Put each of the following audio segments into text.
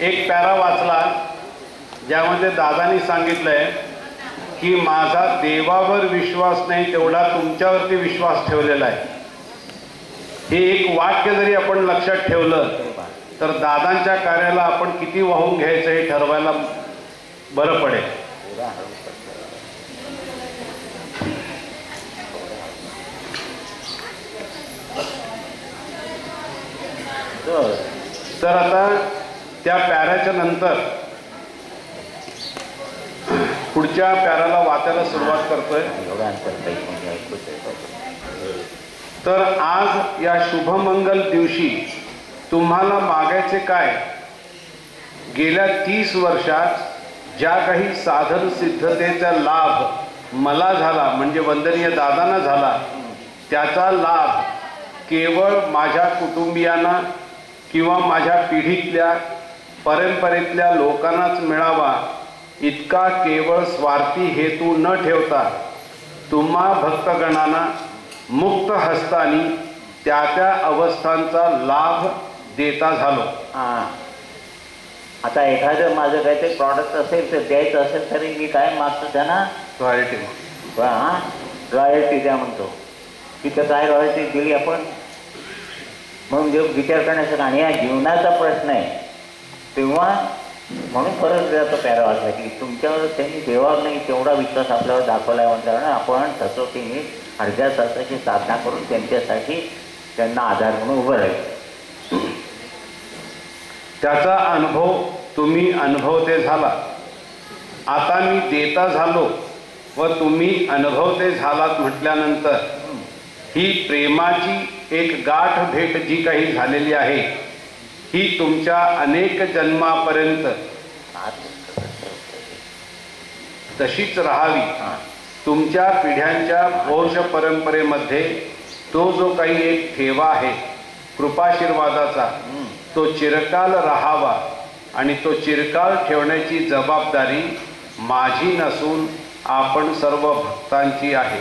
एक पॅरा वाचला ज्यामध्ये दादांनी सांगितलंय की माझा देवावर विश्वास नाही तेवढा तुमच्यावरती विश्वास ठेवलेला आहे. हे एक वाक्य जरी आपण लक्षात ठेवलं तर दादांच्या कार्याला आपण किती वाहून घ्यायचं हे ठरवायला बरं पडेल. तर आता त्या पॅराच्या नंतर पुढच्या पॅराला वाचायला सुरुवात करतोय. तर आज या शुभमंगल दिवशी तुम्हाला मागायचे काय? गेल्या 30 वर्षात ज्या काही साधन सिद्धतेचा लाभ मला झाला म्हणजे वंदनीय दादांना झाला त्याचा लाभ केवळ माझ्या कुटुंबियांना किंवा माझ्या पिढीतल्या परंपरेतल्या लोकांनाच मिळावा इतका केवळ स्वार्थी हेतू न ठेवता तुम्हा भक्तगणांना मुक्त हस्तानी त्या त्या अवस्थांचा लाभ देता झालो. आता एखादं माझं काहीतरी प्रॉडक्ट असेल तर द्यायचं असेल तरी मी काय मागतो त्यांना रॉयल्टी. रॉयल्टी द्या म्हणतो. तिथं काय रॉयल्टी दिली आपण म्हणून देव विचार करण्याचं. आणि या जीवनाचा प्रश्न आहे तेव्हा म्हणून परत जातो पॅरा वाचला की तुमच्यावर त्यांनी देवावर नाही तेवढा विश्वास आपल्यावर दाखवला आहे म्हणताना आपण तसोटीने अर्ध्या तासाची साधना करून त्यांच्यासाठी त्यांना आधार म्हणून उभं राहील. त्याचा अनुभव तुम्ही अनुभवते झाला. आता मी देता झालो व तुम्ही अनुभवते झालात म्हटल्यानंतर ही प्रेमाची एक गाठ भेट जी काही झालेली आहे ही तुमच्या अनेक जन्मापर्यंत तशीच राहावी. तुमच्या पिढ्यांच्या वंश परंपरेमध्ये तो जो काही एक ठेवा आहे कृपाशीर्वादाचा तो चिरकाल राहावा आणि तो चिरकाल ठेवण्याची जबाबदारी माझी नसून आपण सर्व भक्तांची आहे.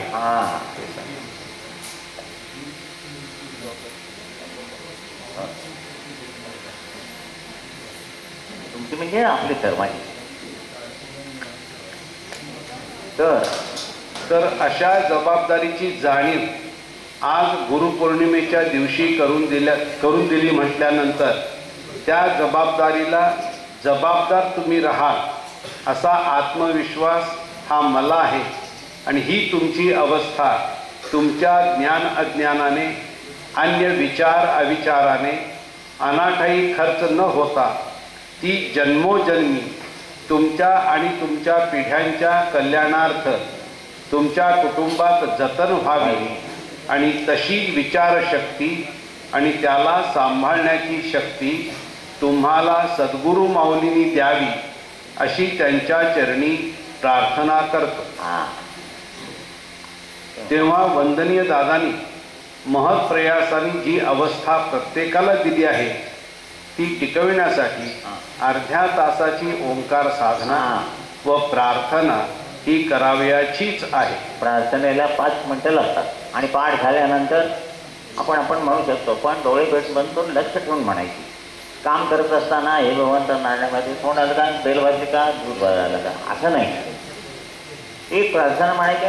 तुमची म्हणजे आपली धर्माची. तर अशा जबाबदारीची जाणीव आज गुरुपौर्णिमेच्या दिवशी करून दिली म्हटल्यानंतर त्या जबाबदारीला जबाबदार तुम्ही राहाल असा आत्मविश्वास हा मला आहे. आणि ही तुमची अवस्था तुमच्या ज्ञान अज्ञानाने अन्य विचार अविचाराने अनाठाई खर्च न होता ती जन्मोजन्मी तुमच्या आणि तुमच्या पिढ्यांच्या कल्याणार्थ तुमच्या कुटुंबात जतन व्हावी आणि तशी विचारशक्ती आणि त्याला सांभाळण्याची शक्ती तुम्हाला सद्गुरू माऊलींनी द्यावी अशी त्यांच्या चरणी प्रार्थना करतो. तेव्हा वंदनीय दादांनी महत् प्रयासाने जी अवस्था प्रत्येकाला दिली आहे ती टिकविण्यासाठी अर्ध्या तासाची ओंकार साधना व प्रार्थना ही करावयाचीच आहे. प्रार्थनेला 5 मिनिटं लागतात आणि पाठ झाल्यानंतर आपण म्हणू शकतो पण डोळे बंद करून लक्ष ठेवून म्हणायची. काम करत असताना हे भगवंत नाण्यामध्ये फोन आलं का बेल वाजली का दूध वाजायला का असं नाही. एक प्रार्थना म्हणायची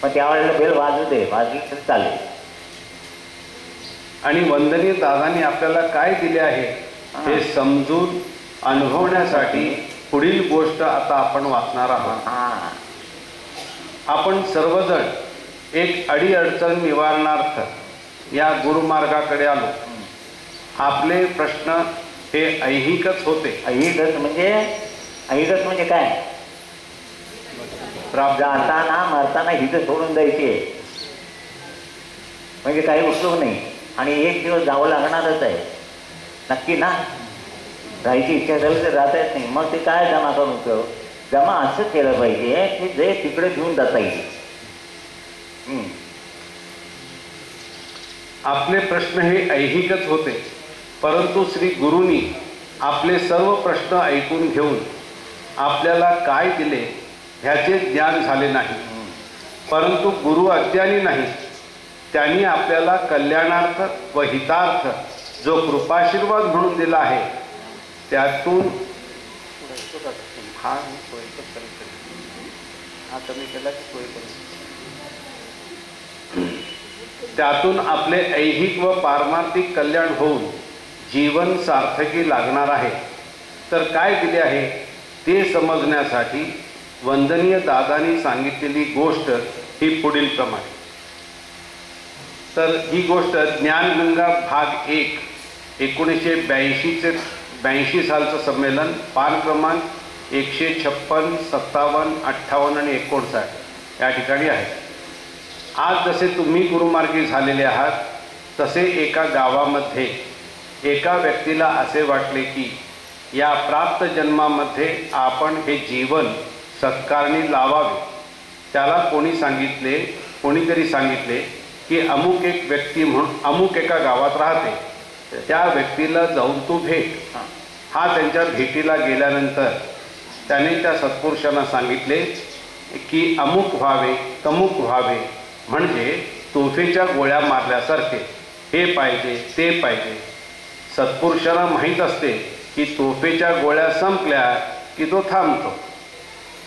पण त्यावेळेला बेल वाजली तर चालेल. आणि वंदनीय दादांनी आपल्याला काय दिले आहे हे समजून अनुभवण्यासाठी पुढील गोष्ट आता आपण वाचणार आहोत. आपण सर्वजण एक अडीअडचण निवारणार्थ या गुरुमार्गाकडे आलो. आपले प्रश्न हे ऐहिकच होते. ऐहिकच म्हणजे काय? जाताना मरताना हित सोडून द्यायची म्हणजे काही उपयोग नाही. आणि एक दिवस जावं लागणारच आहे नक्की ना. राहायची इच्छा झाली तर राहता येत नाही. मग ते काय जमा करून उपयोग? जमा असं केलं पाहिजे की जे तिकडे घेऊन जाता येईल. आपले प्रश्न हे ऐहिकच होते परंतु श्री गुरूंनी आपले सर्व प्रश्न ऐकून घेऊन आपल्याला काय दिले ह्याचे ज्ञान झाले नाही. परंतु गुरु अज्ञानी नाही. त्यांनी आपल्याला कल्याणार्थ व हितार्थ जो कृपाशीर्वाद म्हणून दिला आहे त्यातून त्यातून आपले ऐहिक व पारमार्थिक कल्याण होऊन जीवन सार्थकी लागणार आहे. तर काय दिले आहे ते समजण्यासाठी वंदनीय दादांनी सांगितलेली गोष्ट ही पुढील प्रमाणे. तर ही गोष्ट ज्ञानगंगा भाग 1 1982 सालचं संमेलन, पान क्रमांक 156, 57, 58 आणि 59 या ठिकाणी आहे. आज जसे तुम्ही गुरुमार्गी झालेले आहात तसे एका गावामध्ये एका व्यक्तीला असे वाटले की या प्राप्त जन्मामध्ये आपण हे जीवन सत्कारणी लावावे. त्याला कोणीतरी सांगितले की अमुक एक व्यक्ती म्हणून अमुक एका गावात राहते, त्या व्यक्तीला जाऊन तू भेट. हा त्यांच्या भेटीला गेल्यानंतर त्याने त्या सत्पुरुषांना सांगितले की अमुक व्हावे तमुक व्हावे, म्हणजे तोफेच्या गोळ्या मारल्यासारखे, हे पाहिजे ते पाहिजे. सत्पुरुषांना माहीत असते की तोफेच्या गोळ्या संपल्या की तो थांबतो.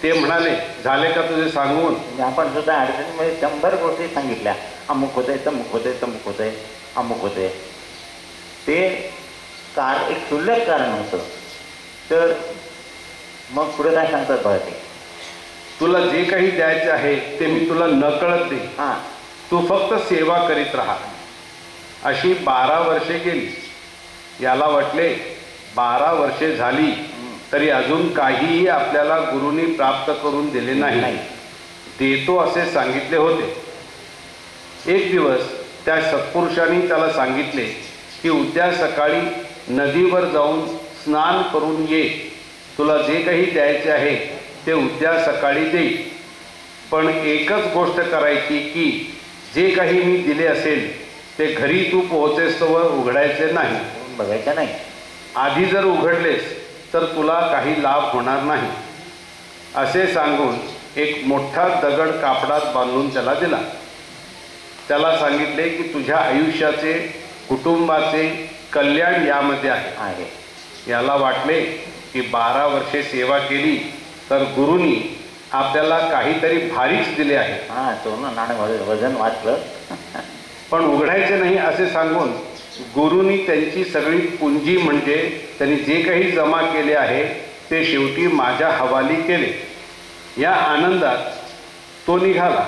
ते म्हणाले, झाले का तुझे सांगून? आपण सुद्धा अडचणीमध्ये 100 गोष्टी सांगितल्या, अमुक होतंय तमुक होतंय तमुक होतंय अमुक होतंय. ते एक क्षुल्लक कारण होतं. तर मग पुढे काय सांगतात बघा, ते तुला जे काही द्यायचे आहे ते मी तुला नकळत देईन, तू फक्त सेवा करीत राहा. अशी 12 वर्षे गेली. याला वाटले 12 वर्षे झाली तरी अजून काहीही आपल्याला गुरुनी प्राप्त करून दिले नाही. देतो असे सांगितले होते. एक दिवस त्या सत्पुरुषांनी त्याला सांगितले की उद्या सकाळी नदीवर जाऊन स्नान करून ये. तुला जे काही द्यायचे आहे ते उद्या सकाळी देईल, पण एकच गोष्ट करायची की जे काही मी दिले असेल ते घरी तू पोहोचेस्तोवर उघडायचे नाही, बघायचं नाही. आधी जर उघडलेस तर तुला काही लाभ होणार नाही. असे सांगून एक मोठा दगड कापडात बांधून त्याला दिला. त्याला सांगितले की तुझ्या आयुष्याचे, कुटुंबाचे कल्याण यामध्ये आहे. याला वाटले की 12 वर्षे सेवा केली तर गुरुनी आपल्याला काहीतरी भारीच दिले आहे. तो ना नाणं वजन वाचलं पण उघडायचे नाही असे सांगून गुरुनी त्यांची सगळी पुंजी, म्हणजे त्यांनी जे काही जमा केले आहे ते शेवटी माझ्या हवाली केले. या आनंदात तो निघाला.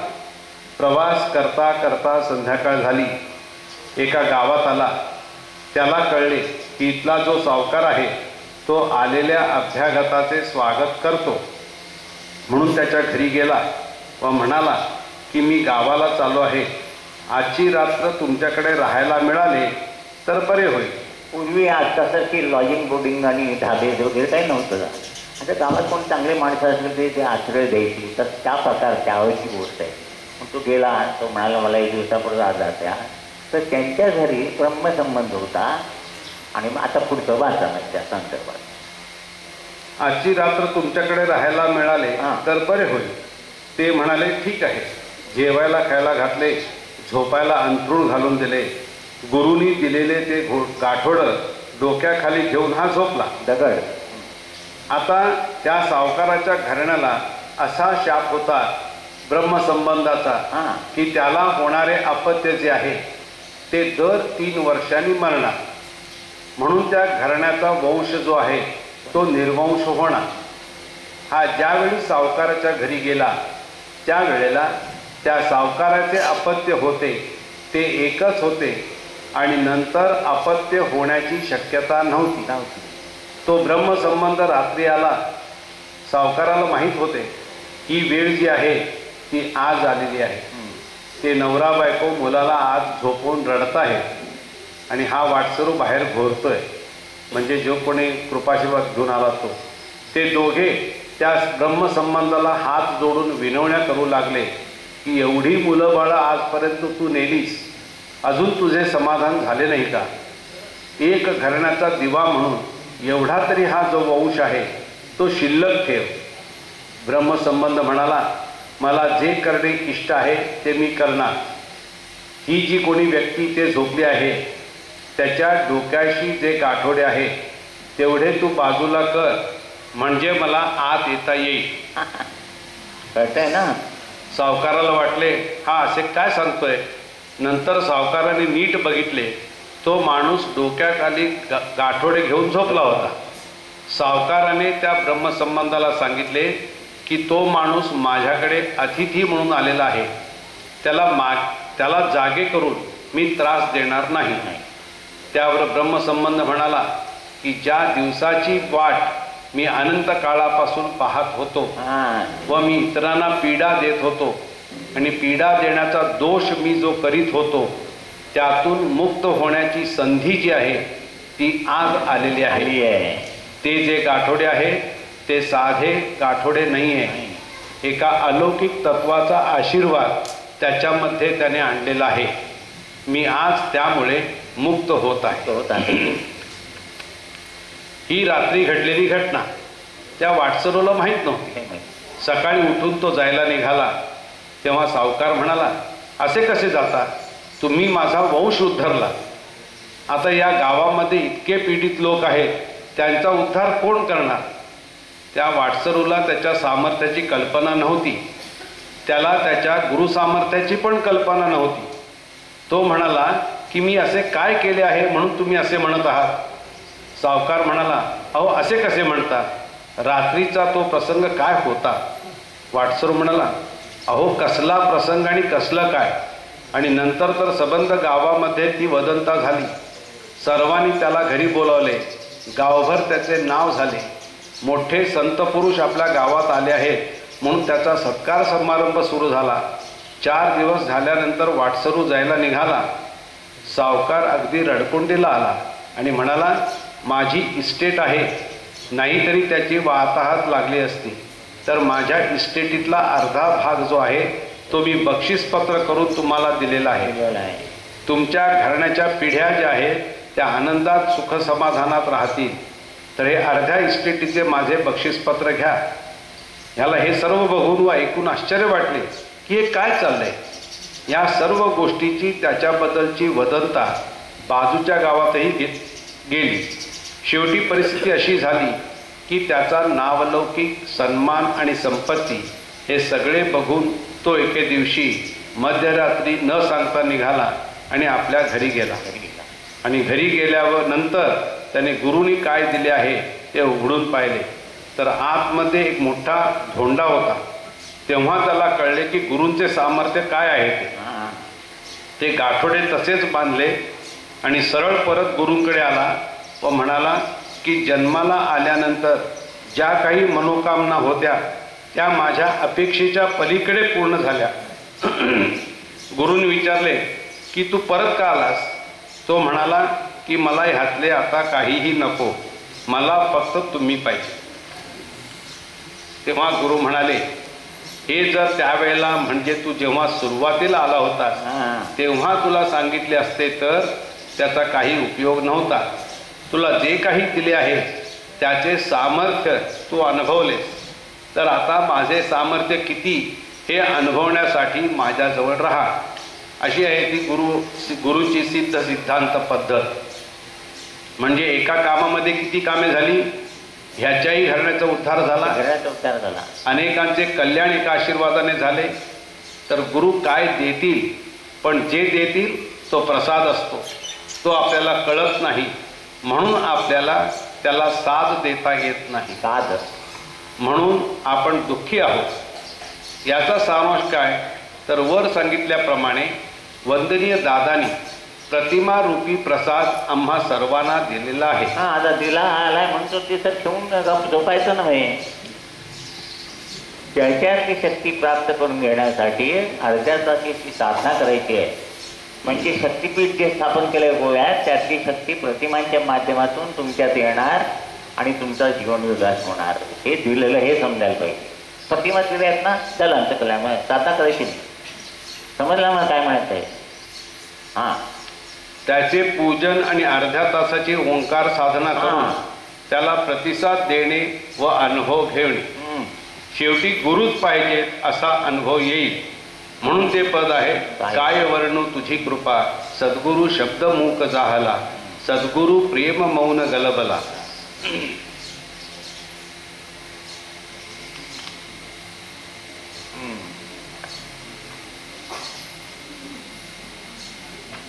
प्रवास करता करता संध्याकाळ झाली. एका गावात आला. त्याला कळले की इथला जो सावकार आहे तो आलेल्या अभ्यागताचे स्वागत करतो, म्हणून त्याच्या घरी गेला व म्हणाला की मी गावाला चाललो आहे, आजची रात्र तुमच्याकडे राहायला मिळाले तर बरे होईल. पूर्वी आजकासारखी लॉजिंग बोर्डिंग आणि ढाबे वगैरे काही नव्हतं. आता गावात कोण चांगले माणसं असले ते आश्रय द्यायची, तर त्या प्रकार त्यावेळेची गोष्ट आहे. मग तो गेला. तो म्हणाला मला 1 दिवसापूर्वी आज जात्या. तर त्यांच्या घरी ब्रह्मसंबंध होता. आणि मग आता पुढचं वाचा त्या संदर्भात, आजची रात्र तुमच्याकडे राहायला मिळाले तर बरे होईल. ते म्हणाले ठीक आहे. जेवायला खायला घातले, झोपायला अंथरूण घालून दिले. गुरुनी दिलेले ते गाठोडं डोक्याखाली घेऊन हा झोपला. दगड. आता त्या सावकाराच्या घराण्याला असा शाप होता ब्रह्मसंबंधाचा की त्याला होणारे अपत्य जे आहे ते दर 3 वर्षांनी मरणार. म्हणून त्या घराण्याचा वंश जो आहे तो निर्वंश होणार. हा ज्यावेळी सावकाराच्या घरी गेला त्यावेळेला त्या सावकाराचे अपत्य होते ते एकच होते आणि नंतर अपत्य होण्याची शक्यता नव्हती. तो ब्रह्मसंबंध रात्री आला. सावकाराला माहीत होते ही वेळ जी आहे ती आज आलेली आहे. ते नवरा बायको मुलाला आज झोपून रडत आहे आणि हा वाटसरू बाहेर घोरतोय, म्हणजे जो कोणी कृपाशीर्वाद घेऊन आला तो. ते दोघे त्या ब्रह्मसंबंधाला हात जोडून विनवण्या करू लागले की एवढी मुलं बाळं आजपर्यंत तू नेलीस, अजून तुझे समाधान झाले नाही का? एक घराण्याचा दिवा म्हणून एवढा तरी हा जो वंश आहे तो शिल्लक ठेव. ब्रह्मसंबंध म्हणाला, मला जे करणे इष्ट आहे ते मी करणार. ही जी कोणी व्यक्ती ते झोपली आहे त्याच्या डोक्याशी जे गाठोडे आहे तेवढे तू बाजूला कर, म्हणजे मला आत येता येईल. कळतंय ना. सावकाराला वाटले हा असे काय सांगतोय. नंतर सावकाराने नीट बघितले, तो माणूस डोक्याखाली गाठोडे घेऊन झोपला होता. सावकाराने त्या ब्रह्मसंबंधाला सांगितले की तो माणूस माझ्याकडे अतिथी म्हणून आलेला आहे, त्याला जागे करून मी त्रास देणार नाही. त्यावर ब्रह्मसंबंध म्हणाला की ज्या दिवसाची वाट मी अनंत काळापासून पाहत होतो व मी इतरांना पीडा देत होतो आणि पीडा देण्याचा दोष मी जो करीत होतो, त्यातून मुक्त होण्याची संधी जी आहे ती आज आलेली आहे. ते जे गाठोडे आहे ते साधे गाठोडे नाही आहे. एका अलौकिक तत्वाचा आशीर्वाद त्याच्यामध्ये त्याने आणलेला आहे. मी आज त्यामुळे मुक्त होत आहे. ही रात्री घडलेली घटना त्या वाटसरूला माहीत नव्हती. सकाळी उठून तो जायला निघाला तेव्हा सावकार म्हणाला, असे कसे जाता, तुम्ही माझा वंश उद्धरला. आता या गावामध्ये इतके पीडित लोक आहेत, त्यांचा उद्धार कोण करणार. त्या वाटसरूला त्याच्या सामर्थ्याची कल्पना नव्हती, त्याला त्याच्या गुरुसामर्थ्याची पण कल्पना नव्हती. तो म्हणाला की मी असे काय केले आहे म्हणून तुम्ही असे म्हणत आहात. सावकार म्हणाला, अहो असे कसे म्हणता, रात्रीचा तो प्रसंग काय होता. वाटसरू म्हणाला, अहो कसला प्रसंग आणि कसलं काय. आणि नंतर तर सबंध गावामध्ये ती वदंता झाली. सर्वांनी त्याला घरी बोलावले, गावभर त्याचे नाव झाले. मोठे संत पुरुष आपल्या गावात आले आहेत म्हणून त्याचा सत्कार समारंभ सुरू झाला. 4 दिवस झाल्यानंतर वाटसरू जायला निघाला. सावकार अगदी रडकुंडीला आला आणि म्हणाला, माझी इस्टेट आहे, नाहीतरी त्याची वाताहत लागली असती, तर माझ्या इस्टेटीतला अर्धा भाग जो आहे तो मी बक्षीसपत्र करून तुम्हाला दिलेला आहे. तुमच्या घराण्याच्या पिढ्या ज्या आहेत त्या आनंदात सुखसमाधानात राहतील, तर हे अर्ध्या इस्टेटीचे माझे बक्षीसपत्र घ्या. ह्याला हे सर्व बघून व ऐकून आश्चर्य वाटले की हे काय चाललंय. या सर्व गोष्टीची त्याच्याबद्दलची वदंता बाजूच्या गावातही गेली. शेवटी परिस्थिती अशी झाली की त्याचा नावलौकिक सन्मान आणि संपत्ती हे सगळे बघून तो एके दिवशी मध्यरात्री न सांगता निघाला आणि आपल्या घरी गेला. आणि घरी गेल्यावर नंतर त्याने गुरुनी काय दिले आहे ते उघडून पाहिले, तर आतमध्ये एक मोठा धोंडा होता. तेव्हा त्याला कळले की गुरूंचे सामर्थ्य काय आहे. ते गाठोडे तसेच बांधले आणि सरळ परत गुरूंकडे आला व म्हणाला की जन्माला आल्यानंतर ज्या काही मनोकामना होत्या त्या माझ्या अपेक्षेच्या पलीकडे पूर्ण झाल्या. गुरूंनी विचारले की तू परत का आलास. तो म्हणाला की मला ह्यातले आता काहीही नको, मला फक्त तुम्ही पाहिजे. तेव्हा गुरु म्हणाले, हे जर त्यावेळेला म्हणजे तू जेव्हा सुरुवातीला आला होतास तेव्हा तुला सांगितले असते तर त्याचा काही उपयोग नव्हता. तुला जे काही दिले आहे त्याचे सामर्थ्य तू अनुभवलेस, तर आता माझे सामर्थ्य किती हे अनुभवण्यासाठी माझ्याजवळ राहा. अशी आहे ती गुरुची सिद्ध सिद्धांत पद्धत. म्हणजे एका कामामध्ये किती कामे झाली, ह्याच्याही घराण्याचा उद्धार झाला, अनेकांचे कल्याण एका आशीर्वादाने झाले. तर गुरु काय देतील, पण जे देतील तो प्रसाद असतो, तो आपल्याला कळत नाही, म्हणून आपल्याला त्याला साथ देता येत नाही. साध म्हणून आपण दुःखी आहोत. याचा सारांश काय, तर वर सांगितल्याप्रमाणे वंदनीय दादानी प्रतिमा रूपी प्रसाद आम्हा सर्वांना दिलेला आहे. आता दिला आलाय म्हणतो तिथं ठेवून झोपायचं नव्हे. त्याच्यातली शक्ती प्राप्त करून घेण्यासाठी अर्ध्या तासाची साधना करायची आहे. म्हणजे शक्तीपीठ जे स्थापन केलंय गोव्यात, त्यातली शक्ती प्रतिमांच्या माध्यमातून तुमच्यात येणार आणि तुमचा जीवन विकास होणार. हे दिलेलं हे समजायला पाहिजे. प्रतिमा दिल्या आहेत ना, चला अंतकल्यामुळे साधना करायची नाही. समजलं मला काय म्हणत आहे. त्याचे पूजन आणि अर्ध्या तासाची ओंकार साधना करून त्याला प्रतिसाद देणे व अनुभव घेणे. शेवटी गुरुच पाहिजेत असा अनुभव येईल. म्हणून ते पद आहे, काय वर्णू तुझी कृपा, सद्गुरु शब्द मूक जाहला, सद्गुरु प्रेम मौन गलबला.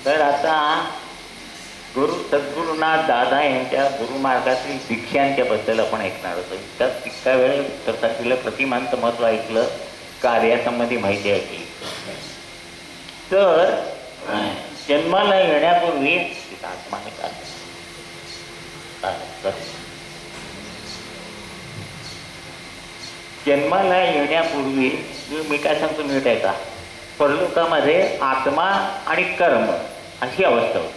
तर आता सद्गुरुनाथ दादा यांच्या गुरुमार्गातील दीक्षांच्या बद्दल आपण ऐकणार होतो. इतका तितका वेळ तथागतीला प्रतिमांचं महत्व ऐकलं, कार्यासंबंधी माहिती ऐकली. तर जन्माला येण्यापूर्वी जन्माला येण्यापूर्वी मी काय सांगतो नीट आहे का, परलोकामध्ये आत्मा आणि कर्म अशी अवस्था होती.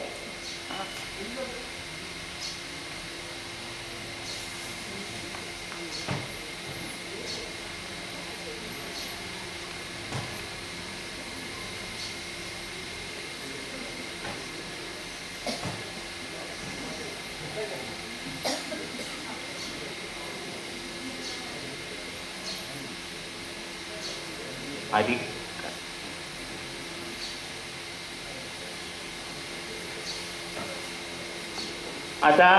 आधी आता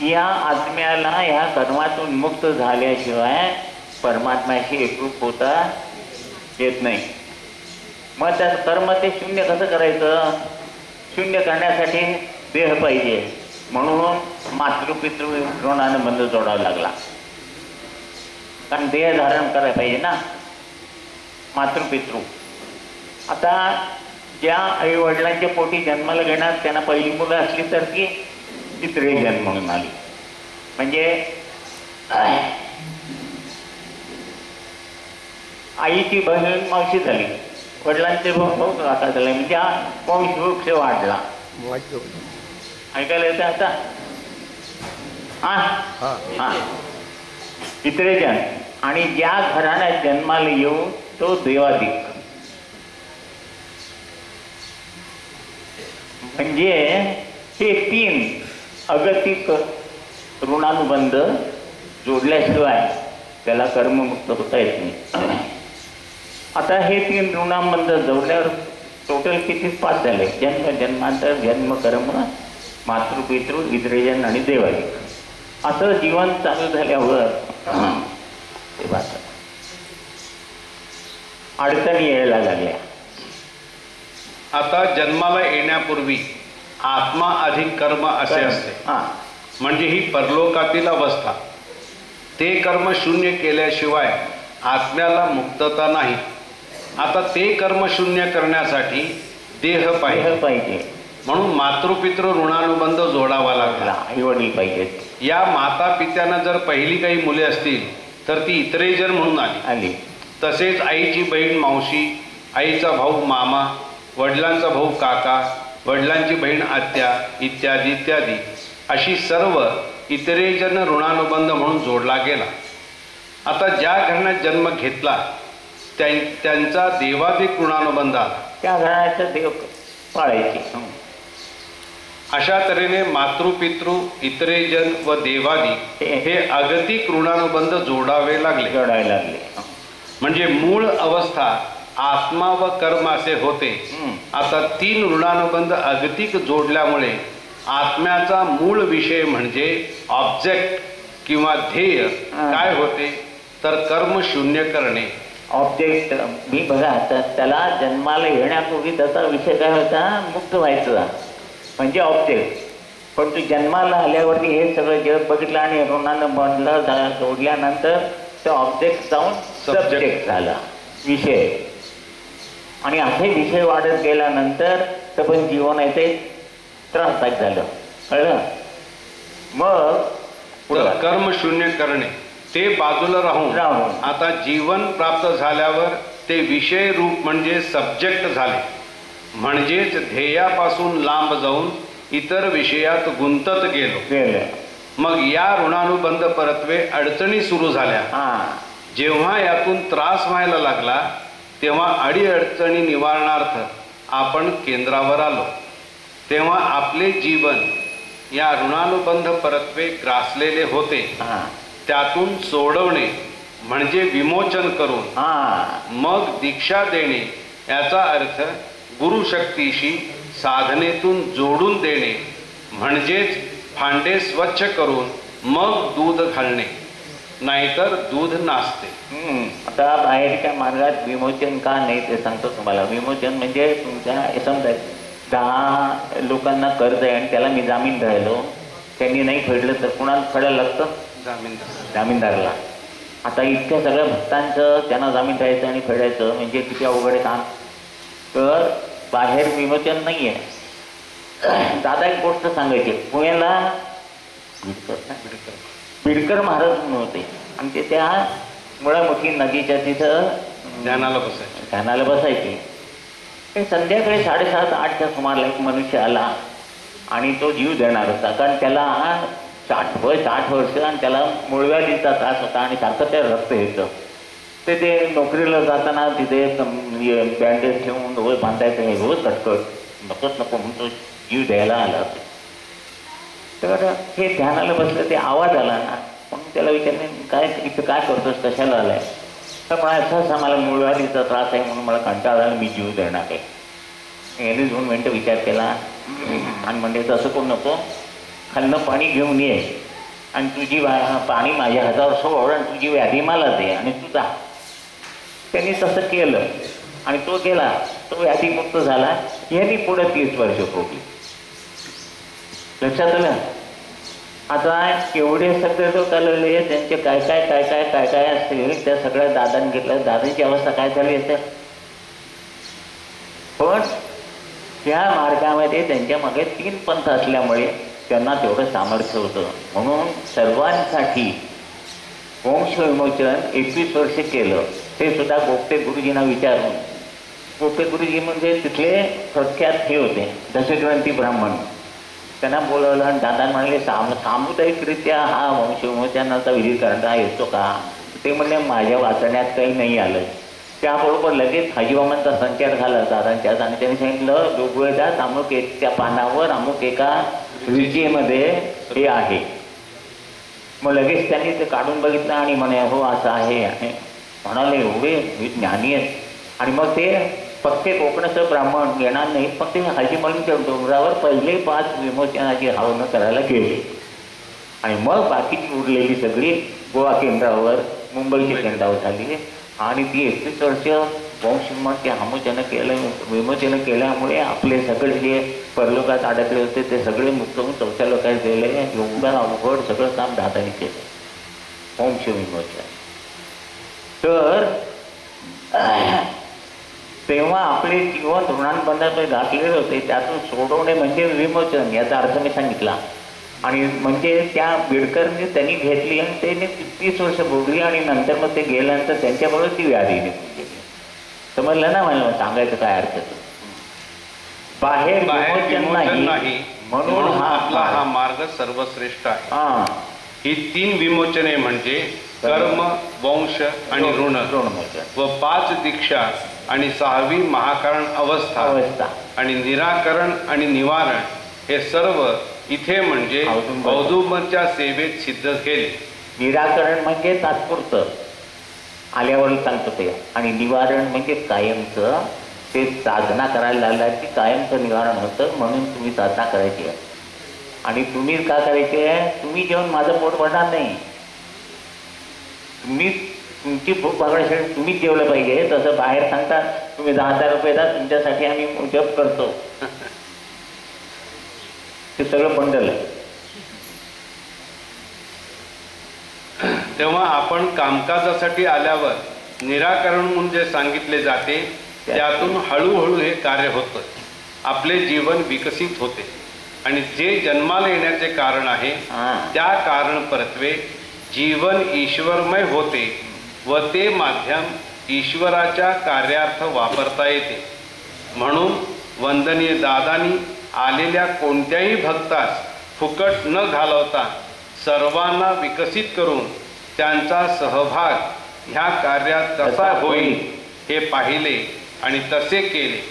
या आत्म्याला या कर्मातून मुक्त झाल्याशिवाय परमात्म्याशी एकरूप होता येत नाही. मग त्या कर्म ते शून्य कसं करायचं? शून्य करण्यासाठी देह पाहिजे, म्हणून मातृपितृ ऋणानं बंध जोडावा लागला. कारण देह धारण करायला पाहिजे ना मातृपितृ. आता ज्या आई वडिलांच्या पोटी जन्माला घेणार त्यांना पहिली मुलं असली तर ती तिसरे जन्म म्हणून आली. म्हणजे आईची बहीण मावशी झाली, वडिलांचे भाऊ काका झाले, म्हणजे हा वंशवृक्ष वाढला. ऐकायला येतं आता? हा तिसरे जन्म. आणि ज्या घराण्यात जन्माला येऊन तो देवाधिक, म्हणजे हे तीन अगतिक ऋणानुबंध जोडल्याशिवाय त्याला कर्ममुक्त होता येत नाही. आता हे तीन ऋणानुबंध जोडल्यावर टोटल किती 5 झाले? जन्म, जन्मांतर, जन्म, कर्म, मातृपितृ, इतरेजन आणि देवाधिक. असं जीवन चालू झाल्यावर ते अडचणी यायला लागल्या. आता जन्माला येण्यापूर्वी आत्मा अधिक कर्म असे असते, म्हणजे ही परलोकातील अवस्था. ते कर्म शून्य केल्याशिवाय आत्म्याला मुक्तता नाही. आता ते कर्म शून्य करण्यासाठी देह पाहिजे, म्हणून मातृपितृ ऋणानुबंध जोडावा लागला. आई वडील पाहिजेत. या माता पित्यानं जर पहिली काही मुले असतील तर ती इतरेजन म्हणून आली. तसेच आईची बहीण मावशी, आईचा भाऊ मामा, वडिलांचा भाऊ काका, वडिलांची बहीण आत्या, इत्यादी इत्यादी अशी सर्व इतरेजन ऋणानुबंध म्हणून जोडला गेला. आता ज्या घराण्यात जन्म घेतला त्यांचा देवाधिक ऋणानुबंध आला. त्या घराण्याचा देव पाळायचे. अशा तऱ्हेने मातृपितृ, इतरेजन व देवाधिक हे अगतिक ऋणानुबंध जोडावे लागले. म्हणजे मूळ अवस्था आत्मा व कर्म असे होते. आता 3 ऋणानुबंध अगतिक जोडल्यामुळे आत्म्याचा मूळ विषय म्हणजे ऑब्जेक्ट किंवा ध्येय काय होते तर कर्म शून्य करणे. ऑब्जेक्ट मी बघा, तर त्याला जन्माला येण्यापूर्वी त्याचा विषय काय होता? मुक्त व्हायचा, म्हणजे ऑब्जेक्ट. पण तू जन्माला आल्यावरती हे सगळं जग बघितलं आणि ऋणानं बनलं जोडल्यानंतर तो ऑब्जेक्ट जाऊन सब्जेक्ट झाला, विषय. आणि असे विषय वाढत गेल्यानंतर तर पण जीवन आहे ते त्रासदायक झालं, कळलं? मग कर्म शून्य करणे ते बाजूला राहून आता जीवन प्राप्त झाल्यावर ते विषय रूप म्हणजे सब्जेक्ट झाले. म्हणजेच ध्येयापासून लांब जाऊन इतर विषयात गुंतत गेलो. मग या ऋणानुबंध परत्वे अडचणी सुरू झाल्या. जेव्हा यातून त्रास व्हायला लागला तेव्हा अडीअडचणी निवारणार्थ आपण केंद्रावर आलो. तेव्हा आपले जीवन या ऋणानुबंध परत्वे ग्रासलेले होते. त्यातून सोडवणे म्हणजे विमोचन करून मग दीक्षा देणे, याचा अर्थ गुरुशक्तीशी साधनेतून जोडून देणे, म्हणजेच भांडे स्वच्छ करून मग दूध घालणे, नाहीतर दूध नासते. आता बाहेरच्या मार्गात विमोचन का नाही ते सांगतो तुम्हाला. विमोचन म्हणजे तुमच्या समजा 10 लोकांना कर्ज आहे आणि त्याला मी जामीन राहिलो, त्यांनी नाही फेडलं तर कुणाला फेडायला लागतं? जामीनदाराला. आता इतक्या सगळ्या भक्तांचं त्यांना जामीन राहायचं आणि फेडायचं म्हणजे किती अवघड आहे काम. तर बाहेर विमोचन नाही आहे. दादा एक गोष्ट सांगायची, पुण्याला बिडकर महाराज म्हणून होते आणि ते त्या मुळामुठी नदीच्या तिथं ध्यानाला बसायचे. ते संध्याकाळी 7:30-8च्या सुमाराला एक मनुष्य आला आणि तो जीव देणार होता, कारण त्याला 60 वर्ष आणि त्याला मूळव्याधीचा त्रास होता आणि सारखं त्या रक्त येतं. ते नोकरीला जाताना तिथे बँडेज ठेवून रोज बांधायचं नाही, रोज कटकट नको म्हणून तो जीव द्यायला आला. तर हे ध्यानाला बसलं, ते आवाज आला ना, म्हणून त्याला विचारले काय इथं काय करतोस, कशाला आलाय? तर मला असं मला मूळव्याधीचा त्रास आहे म्हणून मला कंटाळा आला, मी जीव देणार आहे. याने 2 मिनटं विचार केला आणि म्हणजे तसं करू नको, खालनं पाणी घेऊन ये आणि तुझी पाणी माझ्या हातावर सोड आणि तुझी व्याधी मला दे आणि तू जा. त्यांनी तसं केलं आणि तो गेला, तो व्याधीमुक्त झाला. यांनी पुढे 30 वर्ष भोगली. लक्षात आलं? आता एवढे सगळे लोक आलेले, त्यांचे काय काय असतील त्या सगळ्या दादांनी घेतलं. दादांची अवस्था काय झाली असेल, पण त्या मार्गामध्ये त्यांच्या मागे 3 पंथ असल्यामुळे त्यांना तेवढं सामर्थ्य होतं. म्हणून सर्वांसाठी वंश विमोचन 21 वर्ष केलं. ते सुद्धा गोपटे गुरुजींना विचारून. गोपटे गुरुजी म्हणजे तिथले प्रख्यात हे होते दशग्रंथी ब्राह्मण. त्यांना बोलवलं आणि दादा म्हणाले सामुदायिकरित्या हा वंश विमोचनाचा विधी करता येतो का? ते म्हणले माझ्या वाचण्यात काही नाही आलं. त्याबरोबर लगेच हाजीबाबांचा संचार झाला दादांच्यात आणि त्यांनी सांगितलं दोघेदात अमुक त्या पानावर अमुक एका रुचीमध्ये हे आहे. मग लगेच त्यांनी ते काढून बघितलं आणि म्हणे हो असं आहे. आणि म्हणाले एवढे ज्ञानी आहेत. आणि मग ते प्रत्येक कोकणाचं ब्राह्मण येणार नाही, पण ते हाजीबाबांच्या डोंगरावर पहिले 5 विमोचनाची हवनं करायला गेले आणि मग बाकीची उरलेली सगळी गोवा केंद्रावर मुंबईच्या केंद्रावर झाली. आणि ती 21 वर्ष वंश विमोचन केल्यामुळे आपले सगळे जे परलोकात अडकले होते ते सगळे मुक्त होऊन 4थ्या लोकांना गेले. एवढं अवघड सगळं काम दादानी केलं वंश विमोचन. तर तेव्हा आपले जीवन ऋणांबंधात घातलेले होते, त्यातून सोडवणे म्हणजे विमोचन याचा अर्थ मी सांगितला. आणि म्हणजे त्या बिडकरने त्यांनी घेतली आणि त्याने 30 वर्ष भोगली आणि नंतर मग ते गेल्यानंतर त्यांच्याबरोबर ती व्याधी निघून गेली. समजलं ना मला सांगायचं काय अर्थ? बाहेर विमोचन नाही म्हणून हा मार्ग सर्वश्रेष्ठ आहे. ही 3 विमोचने म्हणजे कर्म, वंश आणि ऋण व 5 दीक्षा आणि 6वी महाकरण अवस्था आणि निराकरण आणि निवारण हे सर्व इथे म्हणजे औदुंबरच्या सेवेत सिद्ध केले. निराकरण म्हणजे तात्पुरतं आल्यावर सांगतो ते, आणि निवारण म्हणजे कायमचं. ते साधना करायला लागला की कायमचं निवारण होतं, म्हणून तुम्ही साधना करायची आहे. आणि तुम्ही का करायची आहे? तुम्ही जेवण माझं पोट भरणार नाही. तुमची भूक भागण्यासाठी तुम्हीच जेवलं पाहिजे. तसं बाहेर सांगता तुम्ही 10,000 रुपये द्या तुमच्यासाठी आम्ही जप करतो. ते सगळं बंडल आहे. तेव्हा आपण कामकाजासाठी आल्यावर निराकरण म्हणून जे सांगितले जाते त्यातून हळूहळू हे कार्य होतं. आपले जीवन विकसित होते आणि जे जन्माला येण्याचे कारण आहे त्या कारण परत्वे जीवन ईश्वरमय होते व ते माध्यम ईश्वराच्या कार्यार्थ वापरता येते. म्हणून वंदनीय दादांनी आलेल्या कोणत्याही भक्तास फुकट न घालवता सर्वांना विकसित करून त्यांचा सहभाग ह्या कार्यात कसा होईल हे पाहिले आणि तसे केले.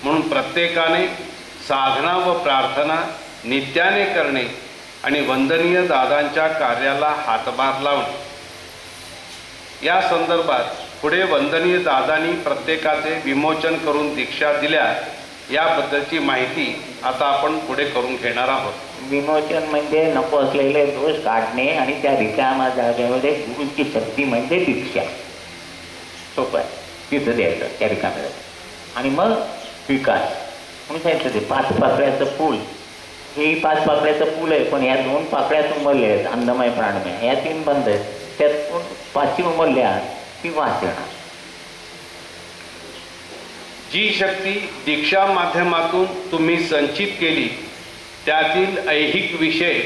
म्हणून प्रत्येकाने साधना व प्रार्थना नित्याने करणे आणि वंदनीय दादांच्या कार्याला हातभार लावणे. या संदर्भात पुढे वंदनीय दादांनी प्रत्येकाचे विमोचन करून दीक्षा दिल्या याबद्दलची माहिती आता आपण पुढे करून घेणार आहोत. विमोचन म्हणजे नको असलेले दोष काढणे आणि त्या रिकाम्या जागेमध्ये गुरूंची शक्ती म्हणजे दीक्षा. सोपं आहे, तिथं द्यायचं त्या रिकाम्या. आणि मग विकास म्हणून सांगितलं ते 5 पाकळ्याचं फूल, हे 5 पाकळ्याचं फूल आहे, पण ह्या 2 पाकळ्यात उमलले आहेत, अन्नमय प्राणमय, ह्या 3 बंद आहेत, त्यात 5वी उमलल्या ती वास येणार. जी शक्ती दीक्षा माध्यमातून तुम्ही संचित केली त्यातील ऐहिक विषय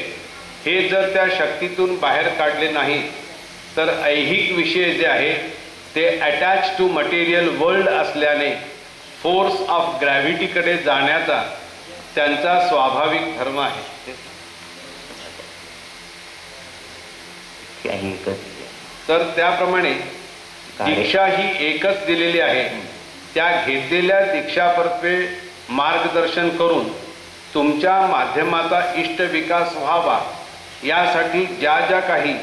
हे जर त्या शक्तीतून बाहेर काढले नाही तर ऐहिक विषय जे आहे ते अटॅच टू मटेरियल वर्ल्ड असल्याने फोर्स ऑफ ग्रॅव्हिटीकडे जाण्याचा त्यांचा स्वाभाविक धर्म आहे. तर त्याप्रमाणे दीक्षा ही एकच दिलेली आहे. त्या घेतलेल्या दीक्षापर्त्वे मार्गदर्शन करून तुमच्या माध्यमाचा इष्ट विकास व्हावा यासाठी ज्या ज्या काही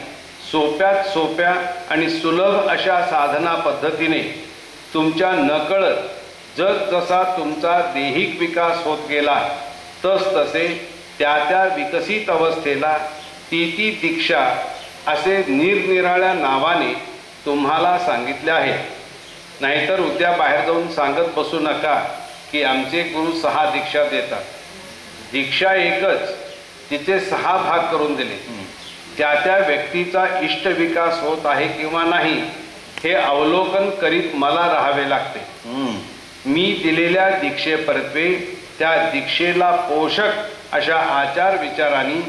सोप्यात सोप्या आणि सुलभ अशा साधना पद्धतीने तुमच्या नकळत जसा तुमचा दैहिक विकास होत गेला तसे त्या विकसित अवस्थेला ती दीक्षा असे निरनिराळ्या नावाने तुम्हाला सांगितले आहे. नाहीतर उद्या बाहेर जाऊन सांगत बसू नका की आमचे गुरु 6 दीक्षा देतात. दीक्षा एकच, तिचे 6 भाग करून दिले. त्या व्यक्तीचा इष्ट विकास होत आहे किंवा नाही हे अवलोकन करीत मला राहावे लागते. मी दिलेल्या दीक्षेपर्यंत त्या दीक्षेला पोषक अशा आचार विचारांनी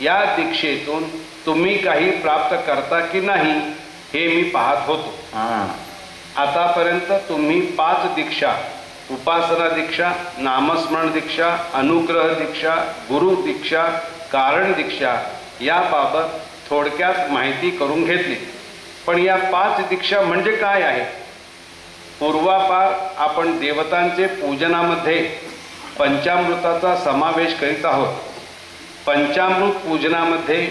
या दीक्षेतून तुम्ही काही प्राप्त करता की नाही हे मी पाहत होतो. आतापर्यंत तुम्ही 5 दीक्षा, उपासना दीक्षा, नामस्मरण दीक्षा, अनुग्रह दीक्षा, गुरु दीक्षा, कारण दीक्षा याबाबत थोडक्यात माहिती करून घेतली. पण या 5 दीक्षा म्हणजे काय आहे? पूर्वापार आपण देवतांचे पूजनामध्ये पंचामृताचा समावेश करीत आहोत. पंचामृत पूजनामध्ये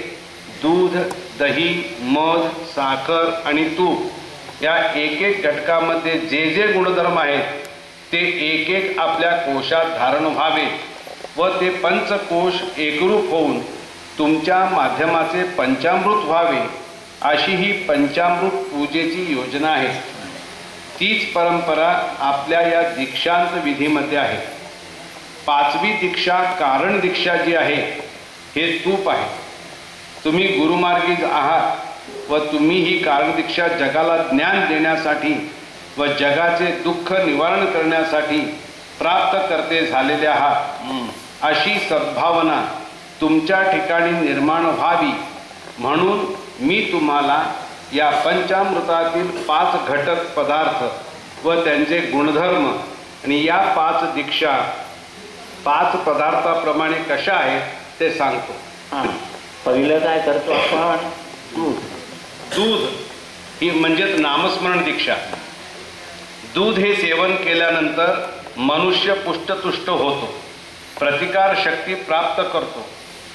दूध, दही, मध, साखर आणि तूप या एक घटकामध्ये जे जे गुणधर्म आहेत ते एक आपल्या कोशात धारण व्हावे व ते पंचकोश एकरूप होऊन तुमच्या माध्यमाचे पंचामृत व्हावे अशी ही पंचामृत पूजेची योजना आहे. तीच परंपरा आपल्या या दीक्षांत विधीमध्ये आहे. 5वी दीक्षा कारण दीक्षा जी आहे हे तूप आहे. तुम्ही गुरुमार्गी आहात व तुम्ही ही कारण दीक्षा जगाला ज्ञान देण्यासाठी व जगाचे दुःख निवारण करण्यासाठी प्राप्त करते झालेले आहात अशी सद्भावना तुमच्या ठिकाणी निर्माण व्हावी म्हणून मी तुम्हाला या पंचामृतातील 5 घटक पदार्थ व त्यांचे गुणधर्म आणि या 5 दीक्षा 5 पदार्थाप्रमाणे कशा आहेत ते सांगतो. पहिलं काय करतो आपण? दूध ही म्हणजेच नामस्मरण दीक्षा. दूध हे सेवन केल्यानंतर मनुष्य पुष्टतुष्ट होतो, प्रतिकार शक्ती प्राप्त करतो.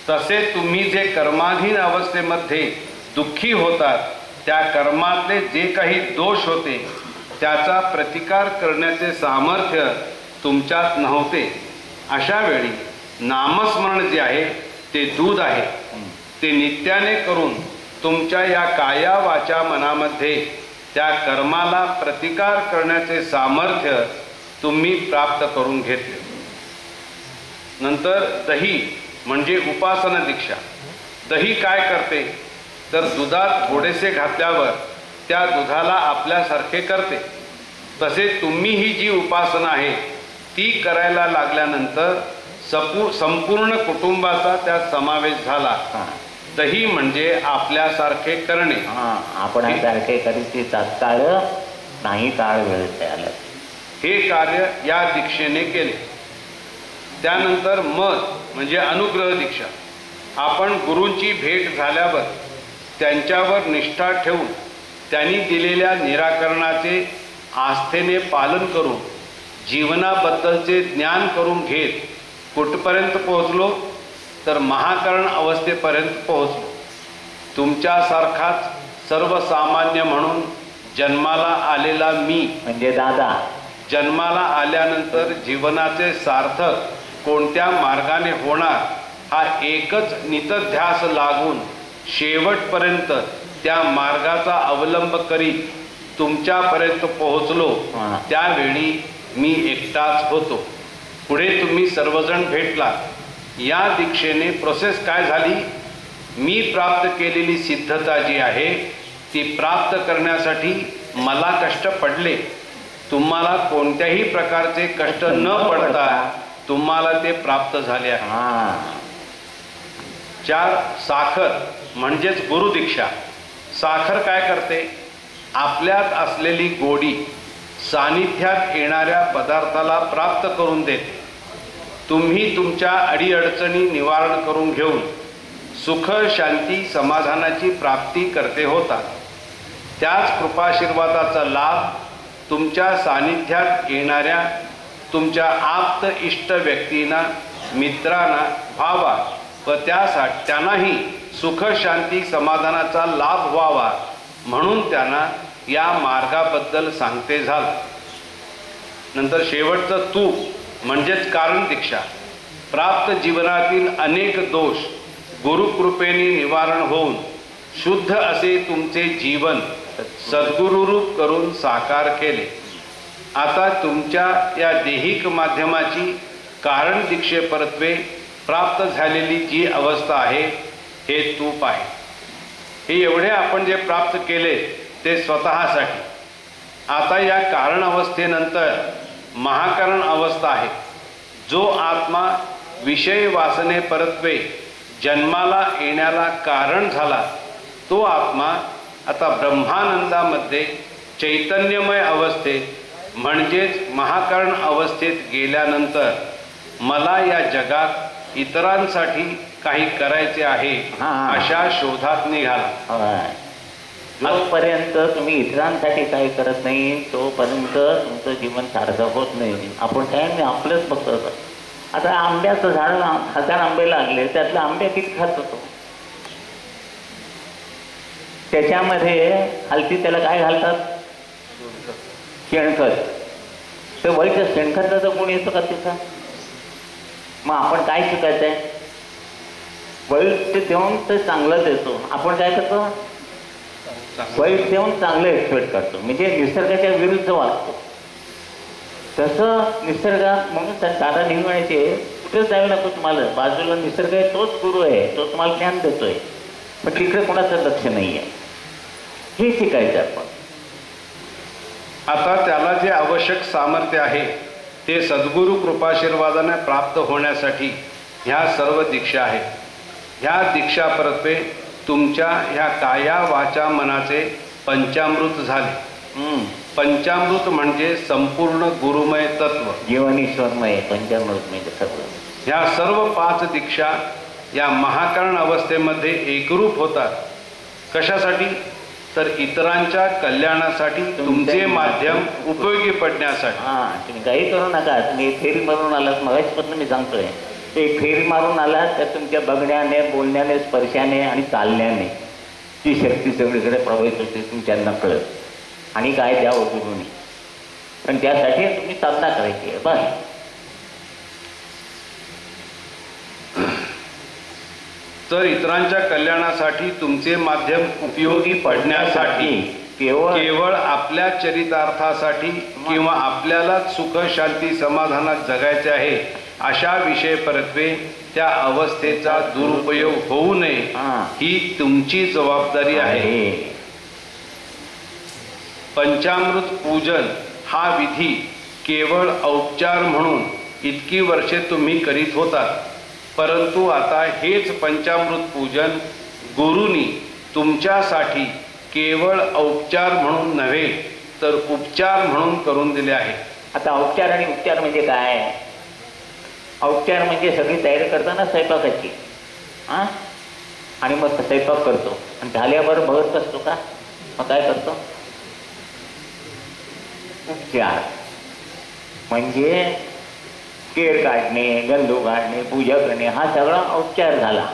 तसे तुम्ही जे कर्माधीन अवस्थेमध्ये दुःखी होतात त्या कर्मातले जे काही दोष होते त्याचा प्रतिकार करण्याचे सामर्थ्य तुमच्यात नव्हते. अशा वेळी नामस्मरण जे आहे ते दूध आहे. ते नित्याने करून तुमच्या या काया वाचा मनामध्ये त्या कर्माला प्रतिकार करण्याचे सामर्थ्य तुम्ही प्राप्त करून घेतले. नंतर दही म्हणजे उपासना दीक्षा. दही काय करते तर दुधात थोडेसे घातल्यावर त्या दुधाला आपल्यासारखे करते. तसे तुम्ही ही जी उपासना आहे ती करायला लागल्यानंतर संपूर्ण कुटुंबाचा त्यात समावेश झाला. दही म्हणजे आपल्यासारखे करणे. आपण सारखे करीत तात्काळ नाही काळ वेळ आला हे कार्य या दीक्षेने केले. त्यानंतर मध म्हणजे अनुग्रह दीक्षा. आपण गुरूंची भेट झाल्यावर त्यांच्यावर निष्ठा ठेवून त्यांनी दिलेल्या निराकरणाचे आस्थेने पालन करून जीवनाबद्दलचे ज्ञान करून घेत कुठपर्यंत पोहोचलो तर महाकरण अवस्थेपर्यंत पोहोचलो. तुमच्यासारखाच सर्वसामान्य म्हणून जन्माला आलेला मी म्हणजे दादा जन्माला आल्यानंतर जीवनाचे सार्थक कोणत्या मार्गाने होणार हा एकच नितध्यास लागून शेवटपर्यंत त्या मार्गाचा अवलंब करीत तुमच्यापर्यंत पोहोचलो. त्यावेळी मी एकटाच होतो. पुढे तुम्ही सर्वजण भेटला. या दीक्षेने प्रोसेस काय झाली? मी प्राप्त केलेली सिद्धता जी आहे ती प्राप्त करण्यासाठी मला कष्ट पडले. तुम्हाला कोणत्याही प्रकारचे कष्ट न पडता तुम्हाला ते प्राप्त झाले आहे. 4 साखर म्हणजेच गुरुदीक्षा. साखर काय करते? आपल्यात असलेली गोडी सानिध्यात येणाऱ्या पदार्थाला प्राप्त करून देते. तुम्ही तुमच्या अडीअडचणी निवारण करून घेऊन सुख शांती समाधानाची प्राप्ती करते होता. त्याच कृपाशीर्वादाचा लाभ तुमच्या सानिध्यात येणाऱ्या तुमच्या आप्त इष्ट व्यक्तींना मित्रांना व्हावा व त्यासाठी त्यांनाही सुख शांती समाधानाचा लाभ व्हावा म्हणून त्यांना या मार्गाबद्दल सांगते झालं. नंतर शेवटचं तूप म्हणजेच कारण दीक्षा. प्राप्त जीवनातील अनेक दोष गुरुकृपेने निवारण होऊन शुद्ध असे तुमचे जीवन सद्गुरुरूप करून साकार केले. आता तुमच्या या देहिक माध्यमाची कारण दीक्षेपरत्वे प्राप्त झालेली जी अवस्था आहे हे तूप आहे. हे एवढे आपण जे प्राप्त केले ते स्वतःसाठी. आता या कारण अवस्थेनंतर महाकारण अवस्था आहे. जो आत्मा विषय वासने परत्वे जन्माला येण्याला कारण झाला तो आत्मा आता ब्रह्मानंदामध्ये चैतन्यमय अवस्थेत म्हणजेच महाकारण अवस्थेत गेल्यानंतर मला या जगात इतरांसाठी काही करायचे आहे अशा शोधात निघाला. जोपर्यंत तुम्ही इतरांसाठी काही करत नाही तोपर्यंत तुमचं जीवन सार्थक होत नाही. आपण काय आपलंच बघतो. आता आंब्याचं झाड 1000 आंबे लागले त्यातलं आंबे किती खात होतो. त्याच्यामध्ये हलती त्याला काय घालतात? शेणखत. ते वाईट शेणखताचा गुण येतो का तिचा? मग आपण काय शिकायचं आहे? वाईट ते देऊन ते चांगलं देतो. आपण काय करतो? वाईट देऊन चांगलं एक्सपेक्ट करतो. म्हणजे निसर्गाच्या विरुद्ध वागतो. तसं निसर्गात म्हणून दादा नेहमी म्हणायचे कुठेच जायला नको तुम्हाला. बाजूला निसर्ग आहे तोच गुरु आहे. तो तुम्हाला ज्ञान देतोय. पण तिकडे कोणाचं लक्ष नाही आहे. हे शिकायचं आपण. आता त्याला जे आवश्यक सामर्थ्य आहे ते सद्गुरु कृपाशीर्वादाने प्राप्त होण्यासाठी ह्या सर्व दीक्षा आहेत. ह्या दीक्षापरत्वे तुमच्या ह्या काया वाचा मनाचे पंचामृत झाले. पंचामृत म्हणजे संपूर्ण गुरुमय तत्व जीवनीश्वरमय पंचामृत म्हणजे तत्व. ह्या सर्व 5 दीक्षा या महाकारण अवस्थेमध्ये एकरूप होतात. कशासाठी? तर इतरांच्या कल्याणासाठी तुमचे माध्यम उपयोगी पडण्यासाठी. तुम्ही काही करू नका. तुम्ही फेरी मारून आलात मगाचपासून मी सांगतोय. एक फेरी मारून आलात तर तुमच्या बघण्याने बोलण्याने स्पर्शाने आणि चालण्याने ती शक्ती सगळीकडे प्रवाहित होते तुमच्या नकळत. आणि काय द्यावं गुरुनी. पण त्यासाठी तुम्ही साधना करायची आहे बस. तर इतरांच्या कल्याणासाठी तुमचे माध्यम उपयोगी पडण्यासाठी केवळ आपल्या चरितार्थासाठी किंवा आपल्याला सुख शांती समाधानात जगायचे आहे अशा विषय परत्वे त्या अवस्थेचा दुरुपयोग होऊ नये ही तुमची जबाबदारी आहे. पंचामृत पूजन हा विधी केवळ औपचार म्हणून इतकी वर्षे तुम्ही करीत होतात. परंतु आता हेच पंचामृत पूजन गुरुनी तुमच्यासाठी केवळ औपचार म्हणून नव्हे तर उपचार म्हणून करून दिले आहे. आता औपचार आणि उपचार म्हणजे काय? औपचार म्हणजे सगळी तयारी करताना स्वयंपाकाची आणि मग स्वयंपाक करतो आणि झाल्यावर बघत असतो का? मग काय करतो? उपचार म्हणजे केर काढणे, गंधू काढणे, पूजा करणे हा सगळा औपचार झाला.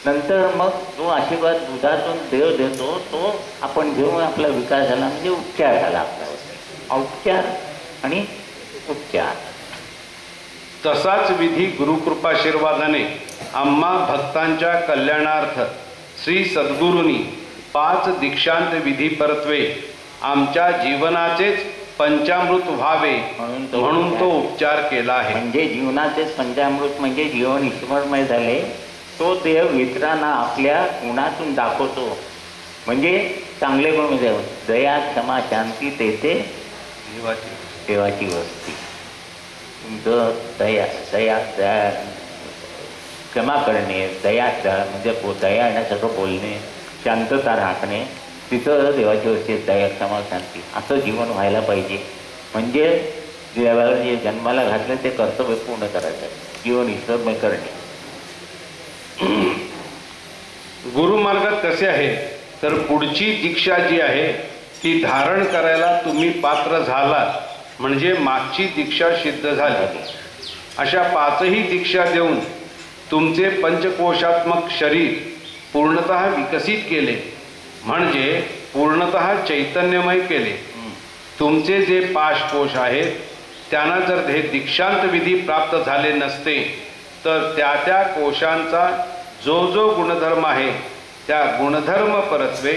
नंतर मग जो आशीर्वाद दुधातून देव देतो तो आपण घेऊन आपला विकास झाला म्हणजे उपचार झाला आपला. औपचार आणि उपचार. तसाच विधी गुरुकृपाशीर्वादाने आम्हा भक्तांच्या कल्याणार्थ श्री सद्गुरूंनी 5 दीक्षांत विधी परत्वे आमच्या जीवनाचेच पंचामृत व्हावे म्हणून तो उपचार केला आहे. म्हणजे जीवनाचेच पंचामृत म्हणजे जीवन ईश्वरमय झाले. तो देव इतरांना आपल्या गुणातून दाखवतो. म्हणजे चांगले गुण म्हणजे दया क्षमा शांती तेथे देवाची वस्ती. तुमचं दया दया दया क्षमा करणे, दया म्हणजे दया येण्यासारखं बोलणे, शांतता राखणे, तिथं देवाची वस्ती. दया क्षमा शांती असं जीवन व्हायला पाहिजे. म्हणजे देवाला जे जन्माला घातलं ते कर्तव्य पूर्ण करायचं आहे. जीवन ईश्वरमय करणे. गुरुमार्गात कसे आहे तर पुढची दीक्षा जी आहे ती धारण करायला तुम्ही पात्र झालात म्हणजे मागची दीक्षा सिद्ध झाली. अशा 5ही दीक्षा देऊन तुमचे पंचकोशात्मक शरीर पूर्णतः विकसित केले म्हणजे पूर्णतः चैतन्यमय केले. तुमचे जे 5 कोश आहेत त्यांना जर हे दीक्षांत विधी प्राप्त झाले नसते तर त्या कोशांचा जो गुणधर्म आहे त्या गुणधर्म परत्वे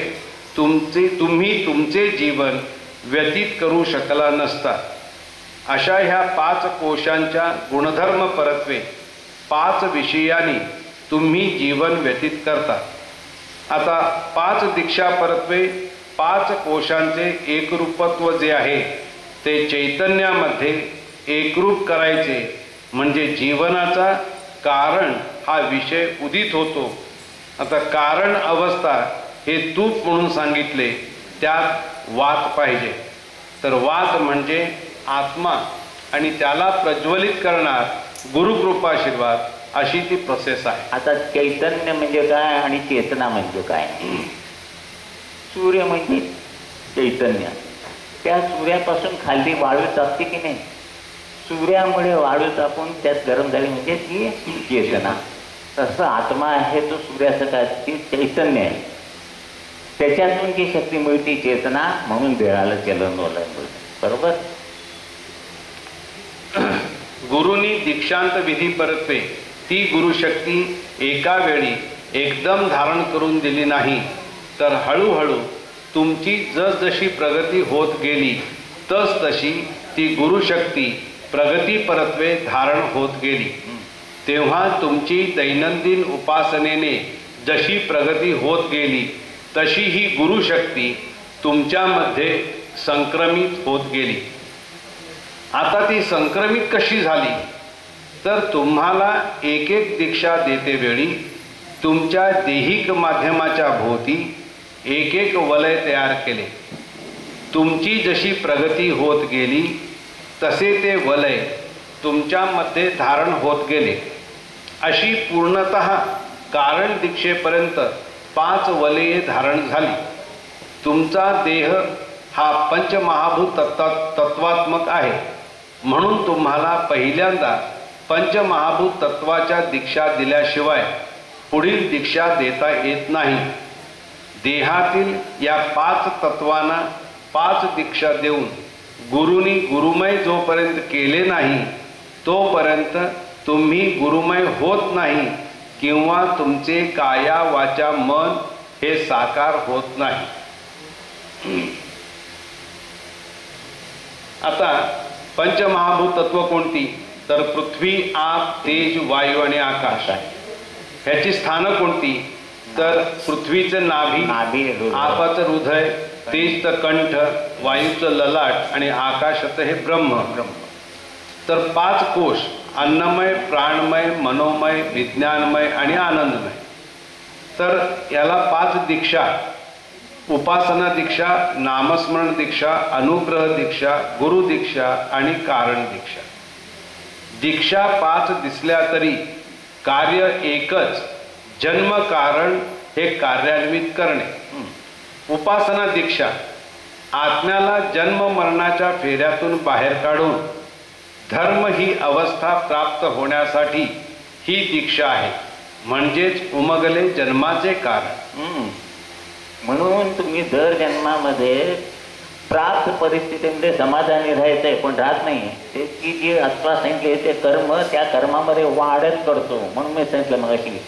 तुम्ही तुमचे जीवन व्यतीत करू शकला नसता. अशा ह्या 5 कोशांच्या गुणधर्म परत्वे 5 विषयांनी तुम्ही जीवन व्यतीत करता. आता 5 दीक्षा परत्वे 5 कोशांचे एकरूपत्व जे आहे ते चैतन्यामध्ये एकरूप करायचे म्हणजे जीवनाचा कारण हा विषय उदित होतो. आता कारण अवस्था हे तूप म्हणून सांगितले, त्यात वात पाहिजे. तर वात म्हणजे आत्मा आणि त्याला प्रज्वलित करणार गुरुकृपाशीर्वाद अशी ती प्रोसेस आहे. आता चैतन्य म्हणजे काय आणि चेतना म्हणजे काय? सूर्य म्हणजे चैतन्य. त्या सूर्यापासून खाली वाळू तापते की नाही, सूर्यामुळे वाळू तापून त्यात गरम झाली म्हणजे ती चेतना. तसं आत्मा आहे तो सूर्यासकाळची चैतन्य आहे. त्याच्यातून जी शक्ती मिळते चेतना म्हणून देहाला चलन वलन. बरोबर. गुरुनी दीक्षांत विधी परत्वे ती गुरुशक्ती एका वेळी एकदम धारण करून दिली नाही तर हळूहळू तुमची जसजशी प्रगती होत गेली तसतशी ती गुरुशक्ती प्रगती परत्वे धारण होत गेली. तेव्हा तुमची दैनंदिन उपासनेने जशी प्रगती होत गेली तशी ही गुरुशक्ती तुमच्यामध्ये संक्रमित होत गेली. आता ती संक्रमित कशी झाली तर तुम्हाला एक एक दीक्षा देते वेळी तुमच्या देहिक माध्यमाच्या भोवती एक एक वलय तयार केले. तुमची जशी प्रगती होत गेली तसे ते वलय तुमच्यामध्ये धारण होत गेले. अशी पूर्णतः कारण दीक्षेपर्यंत 5 वलये धारण झाली. तुमचा देह हा पंचमहाभूत तत्वात्मक आहे म्हणून तुम्हाला पहिल्यांदा पंचमहाभूत तत्वाच्या दीक्षा दिल्याशिवाय पुढील दीक्षा देता येत नाही. देहातील या 5 तत्वांना 5 दीक्षा देऊन गुरुनी गुरुमय जोपर्यंत केले नाही तोपर्यंत तुम्ही गुरुमय होत नाही किंवा तुमचे काया वाचा मन हे साकार होत नाही. आता पंचमहाभूत तत्व कोणती तर पृथ्वी आप तेज वायू आणि आकाश आहे. ह्याची स्थानं कोणती तर पृथ्वीचं नाभी, आपाचं हृदय, तेजचं कंठ, वायूचं ललाट आणि आकाशाचं हे ब्रह्म. तर 5 कोश अन्नमय, प्राणमय, मनोमय, विज्ञानमय आणि आनंदमय. तर याला 5 दीक्षा, उपासना दीक्षा, नामस्मरण दीक्षा, अनुग्रह दीक्षा, गुरु दीक्षा आणि कारण दीक्षा. दीक्षा 5 दिसल्या तरी कार्य एकच, जन्म कारण हे कार्यान्वित करणे. उपासना दीक्षा आत्म्याला जन्म मरणाच्या फेऱ्यातून बाहेर काढून धर्म ही अवस्था प्राप्त होण्यासाठी ही दीक्षा आहे. म्हणजेच उमगले जन्माचे कारण. म्हणून तुम्ही दर जन्मामध्ये प्राप्त परिस्थितीमध्ये समाधानी राहायचंय पण राहत नाही. त्याची जी आत्मा सांगितले ते कर्म त्या कर्मामध्ये वाढत करतो. म्हणून मी सांगितलं मगाशी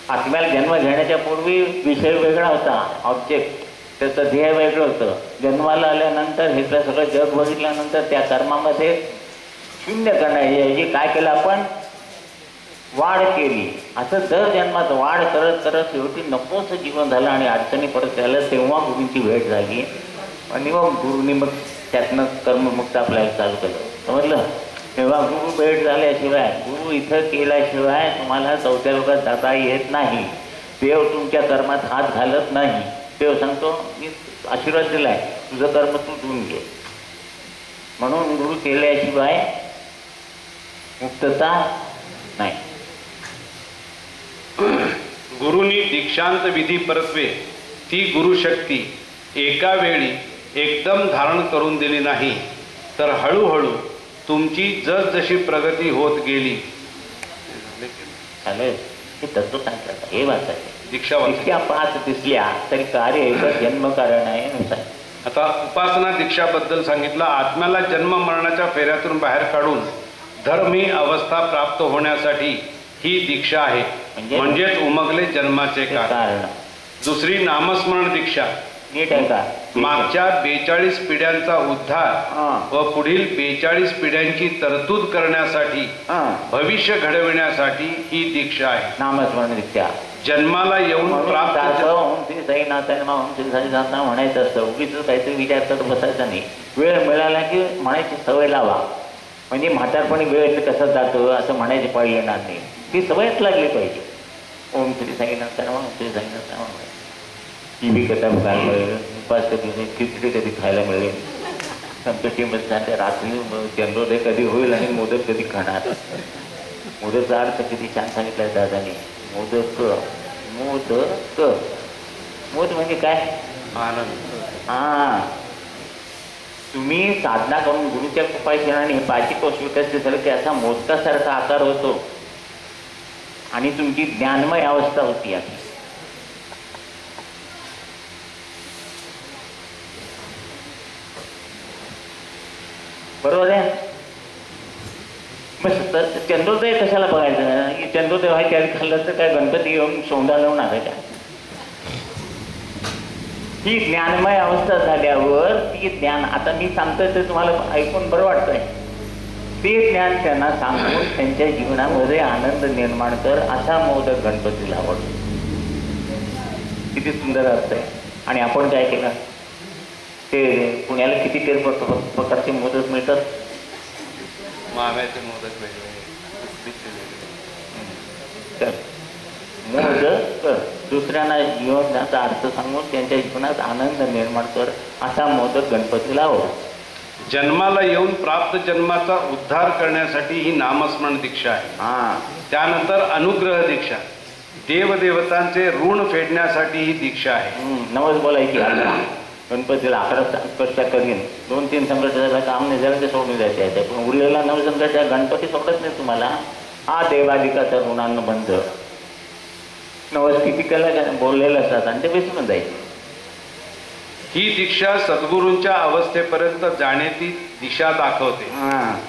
आत्म्याला जन्म घेण्याच्या पूर्वी विषय वेगळा होता, ऑब्जेक्ट. त्याचं ध्येय वेगळं होतं. जन्माला आल्यानंतर हे सगळं जग बघितल्यानंतर त्या कर्मामध्ये शून्य करण्याऐवजी काय केलं आपण, वाढ केली. असं दर जन्मात वाढ करत करत शेवटी नकोसं जीवन झालं आणि अडचणी परत झालं. तेव्हा गुरूंची भेट झाली आणि मग गुरुनी मग त्यातनं कर्ममुक्त आपल्याला चालू केलं. समजलं? तेव्हा गुरु भेट झाल्याशिवाय, गुरु इथं केल्याशिवाय तुम्हाला चौथ्या लोकात जाता येत नाही. देव तुमच्या कर्मात हात घालत नाही. देव सांगतो मी आशीर्वाद दिलाय, तुझं कर्म तू धुवून घे. म्हणून गुरु केल्याशिवाय मुक्तता नाही. गुरुनी दीक्षांत विधी परत्वे ती गुरुशक्ती एका वेळी एकदम धारण करून दिली नाही, तर हळूहळू तुमची जसजशी प्रगती होत गेली. चालेल, हे तत्व सांगतात. हे वाचायचे. दीक्षा 5 दिसल्या तरी कार्य एकच, जन्म कारण आहे नुसार. आता उपासना दीक्षाबद्दल सांगितलं. आत्म्याला जन्म मरणाच्या फेऱ्यातून बाहेर काढून धर्मी अवस्था प्राप्त होण्यासाठी ही दीक्षा आहे, म्हणजेच उमगले जन्माचे कारण. दुसरी नामस्मरण दीक्षा. नीट आहे का? मागच्या 42 पिढ्यांचा उद्धार व पुढील 42 पिढ्यांची तरतूद करण्यासाठी, भविष्य घडविण्यासाठी ही दीक्षा आहे. नामस्मरण दीक्षा. जन्माला येऊन प्राप्त म्हणायचं असतं. उगीच काहीतरी विचार करत बसायचा नाही. वेळ मिळाला की म्हणायची सवय लावा. म्हणजे म्हातारपणी वेळ कसं जातो असं म्हणायची पाळी येणार नाही. ती सवयच लागली पाहिजे. ओम श्री साई नमः, ओम श्री साई नमः. टी व्ही कथा बघायला मिळेल, उपास कधी खिचडी कधी खायला मिळेल, संकष्टीमध्ये सांगते रात्री चंद्रोदय कधी होईल आणि मोदक कधी खाणार. मोदकचा अर्थ किती छान सांगितला आहे दादानी. मोदक, मोदक, मोद म्हणजे काय? आनंद. हां, तुम्ही साधना करून गुरुच्या कृपाशनाने हे 5 कोश विकसित झालं की असा मोदकासारखा आकार होतो आणि तुमची ज्ञानमय अवस्था होती. आधी बरोबर आहे. मग चंद्रोदय कशाला बघायचं? चंद्रोदय व्हायच्या त्यावेळी खाल्लं तर काय गणपती येऊन सोंडा लावून आणायचा? ही ज्ञानमय अवस्था झाल्यावर ती ज्ञान, आता मी सांगतोय ते तुम्हाला ऐकून बरं वाटतंय, ते ज्ञान त्यांना सांगून त्यांच्या जीवनामध्ये आनंद निर्माण कर, असा मोदक गणपतीला आवडतो. किती सुंदर अर्थ आहे. आणि आपण काय केलं, ते पुण्याला किती प्रकारचे मोदक मिळतात. माव्याचे मोदक वेगळे, मोदक दुसऱ्यांना जीवनाचा अर्थ सांगून त्यांच्या जीवनात आनंद निर्माण कर, असा मोदक गणपतीला आवडतो. जन्माला येऊन प्राप्त जन्माचा उद्धार करण्यासाठी ही नामस्मरण दीक्षा आहे. त्यानंतर अनुग्रह दीक्षा. देवदेवतांचे ऋण फेडण्यासाठी ही दीक्षा आहे. नवस बोलायची. गणपतीला 11 संकटच्या करीन, 2-3 संकटाचं काम नाही झालं ते सोडून द्यायचे. पण उरलेला 9 संकटच्या गणपती सोडत नाही तुम्हाला. हा देवाधिकाचा ऋणांना बंध. नवस किती केलं बोललेलं असतात आणि ते विसरून जायचे. ही दीक्षा सद्गुरूंच्या अवस्थेपर्यंत जाण्याची दिशा दाखवते.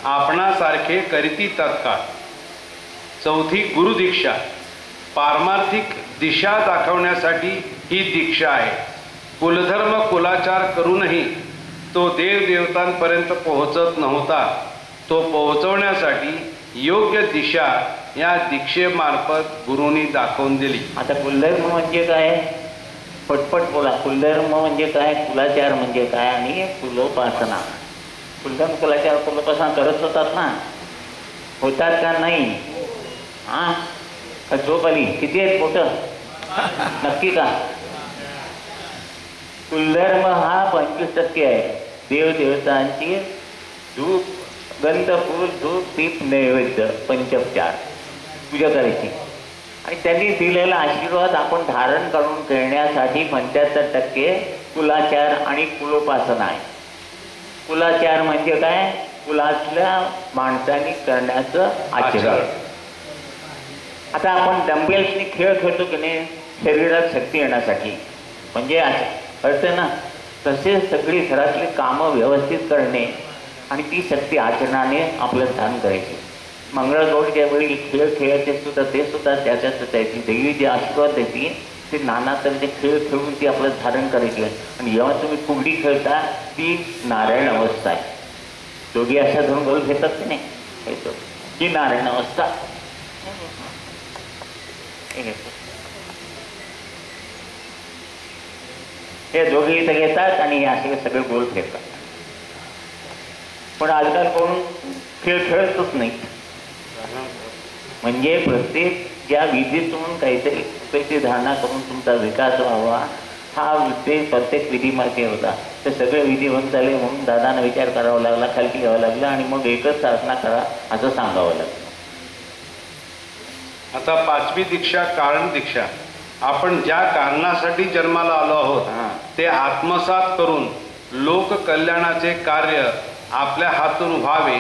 आपणासारखे करीती तत्काळ. चौथी गुरुदीक्षा. पारमार्थिक दिशा दाखवण्यासाठी ही दीक्षा आहे. कुलधर्म कुलाचार करूनही तो देवदेवतांपर्यंत पोहोचत नव्हता. तो पोहोचवण्यासाठी योग्य दिशा या दीक्षेमार्फत गुरूंनी दाखवून दिली. आता कुलधर्म म्हणजे काय? पटपट बोला. कुलधर्म म्हणजे काय, कुलाचार म्हणजे काय आणि कुलोपासना. कुलधर्म कुलाचार कुलोपासना करत होतात ना, होतात का नाही? झोप आली. किती आहेत पोटं? नक्की का? कुलधर्म हा 25% आहे. देवदेवतांची धूप, गंध, फूल, धूप, दीप, नैवेद्य, पंचोपचार पूजा करायची. आणि त्यांनी दिलेला आशीर्वाद आपण धारण करून करण्यासाठी 75% कुलाचार आणि कुलोपासना आहे. कुलाचार म्हणजे काय? कुलातल्या माणसांनी करण्याचं आचरण. आता आपण डंबेल्सनी खेळ खेळतो की नाही, शरीरात शक्ती येण्यासाठी, म्हणजे अर्थ ना, तसेच सगळी घरातली कामं व्यवस्थित करणे आणि ती शक्ती आचरणाने आपलं ध्यान करायचे. मंगळगौरीच्या वेळी खेळ खेळायचे सुद्धा ते सुद्धा त्याच्यातच आहे. ती देवी जी आशीर्वाद देते ते नाना तऱ्हेचे खेळ खेळून ती आपलं धारण करायची आहे. आणि जेव्हा तुम्ही फुगडी खेळता ती नारायण अवस्था आहे. दोघी अशा धरून गोल घेतात की नाही, येतो ही नारायण अवस्था. हे दोघे इथं घेतात आणि हे असे सगळे गोल फेकतात. पण आजकाल कोण खेळ खेळतच नाही. म्हणजे प्रत्येक ज्या विधीतून काहीतरी पैसे धारणा करून तुमचा विकास व्हावा हा उद्देश प्रत्येक विधीमागे होता. ते सगळे विधी होत झाले म्हणून दादांना विचार करावा लागला, खालती घ्यावं लागलं आणि मग एकच साधना करा असं सांगावं लागलं. आता 5वी दीक्षा कारण दीक्षा. आपण ज्या कारणासाठी जन्माला आलो आहोत ते आत्मसात करून लोक कल्याणाचे कार्य आपल्या हातून व्हावे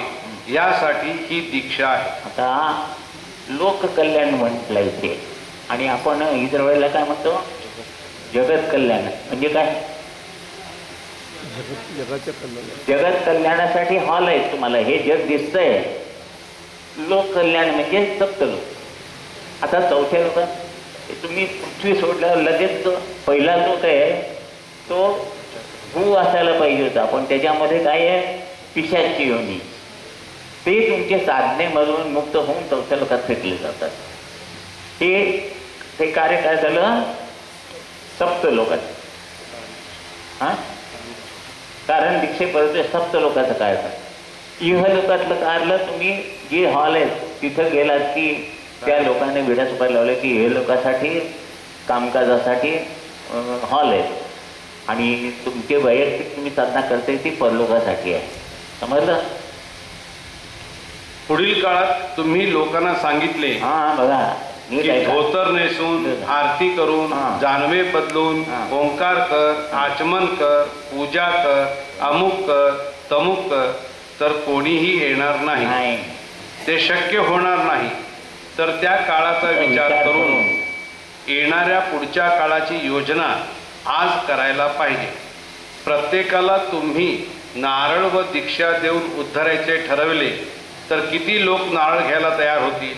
यासाठी ही दीक्षा आहे. आता लोककल्याण म्हटलं इथे आणि आपण इतर वेळेला काय म्हणतो जगत कल्याण. म्हणजे काय जगत कल्याणासाठी हॉल आहे तुम्हाला, हे जग दिसतंय. लोक कल्याण म्हणजे सप्त लोक. आता चौथ्या लोकात तुम्ही पृथ्वी सोडल्यावर लगेच पहिला लोक आहे तो भू असायला पाहिजे होता, पण त्याच्यामध्ये काय आहे पिशाची योनी. ते तुमचे साधनेमधून मुक्त होऊन चौथ्या लोकात फेकले जातात. ते कार्य काय झालं सप्त लोकात. कारण दीक्षेपर्यंत सप्त लोकांचं काय इह लोकातलं कारलं तुम्ही जे हॉल आहे तिथं गेलात की त्या लोकांनी विड्या सुपारी लावले की हे लोकांसाठी कामकाजासाठी हॉल आहे आणि तुमचे वैयक्तिक तुम्ही साधना करते ती परलोकासाठी आहे. समजलं. पुढील काळात तुम्ही लोकांना सांगितले बघा की धोतर नेसून आरती करून जानवे बदलून ओंकार कर, आचमन कर, पूजा कर, अमुक कर, तमुक कर, तर कोणीही येणार नाही. ते शक्य होणार नाही. तर त्या काळाचा विचार करून येणाऱ्या पुढच्या काळाची योजना आज करायला पाहिजे. प्रत्येकाला तुम्ही नारळ व दीक्षा देऊन उद्धरायचे ठरवले तर किती लोक नारळ घ्यायला तयार होतील?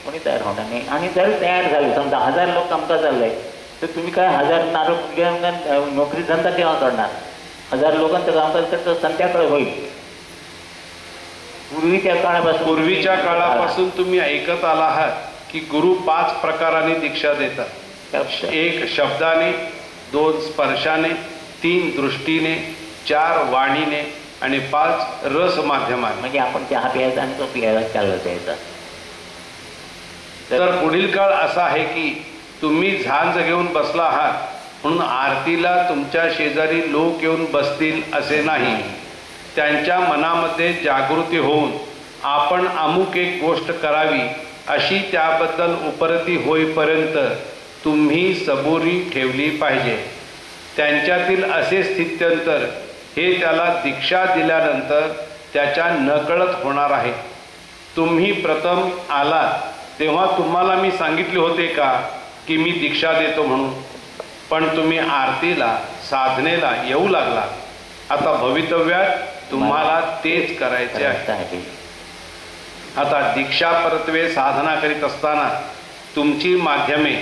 कोणी तयार होणार नाही. आणि जर तयार झाले समजा 1000 लोक कामकाज चाललंय तर तुम्ही काय 1000 नारळ नोकरी धंदा केव्हा करणार? 1000 लोकांचं कामकाज करतं संध्याकाळ होईल. पूर्वीच्या काळापासून तुम्ही ऐकत आला आहात की गुरु 5 प्रकाराने दीक्षा देतात. 1 शब्दाने, 2 स्पर्शाने, 3 दृष्टीने, 4 वाणीने आणि 5 रस माध्यमाने. म्हणजे आपण चहा प्यायचा आणि तो प्यायला चालला द्यायचा. तर पुढील काळ असा आहे की तुम्ही झांज घेऊन बसला आहात म्हणून आरतीला तुमच्या शेजारी लोक येऊन बसतील असे नाही. त्यांच्या मनामध्ये जागृती होऊन आपण अमुक एक गोष्ट करावी अशी त्याबद्दल उपरती होईपर्यंत तुम्ही सबुरी ठेवली पाहिजे. त्यांच्यातील असे स्थित्यंतर हे त्याला दीक्षा दिल्यानंतर त्याच्या नकळत होणार आहे. तुम्ही प्रथम आलात तेव्हा तुम्हाला मी सांगितले होते का की मी दीक्षा देतो म्हणून? पण तुम्ही आरतीला साधनेला येऊ लागला. आता भवितव्यात तुम्हाला तेच करायचे आहे. आता दीक्षा परत्वे साधना करीत असताना तुमची माध्यमे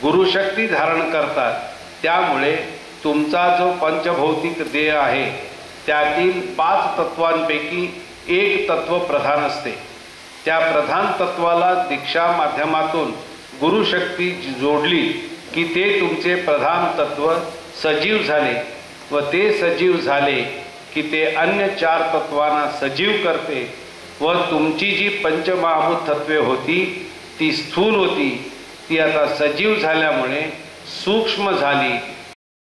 गुरुशक्ती धारण करतात. त्यामुळे तुमचा जो पंचभौतिक देह आहे त्यातील 5 तत्वांपैकी 1 तत्व प्रधान असते. त्या प्रधान तत्वाला दीक्षा माध्यमातून गुरुशक्ती जोडली की ते तुमचे प्रधान तत्व सजीव झाले व ते सजीव झाले की ते अन्य 4 तत्वांना सजीव करते व तुमची जी पंचमहाभूत तत्वे होती ती स्थूल होती ती आता सजीव झाल्यामुळे सूक्ष्म झाली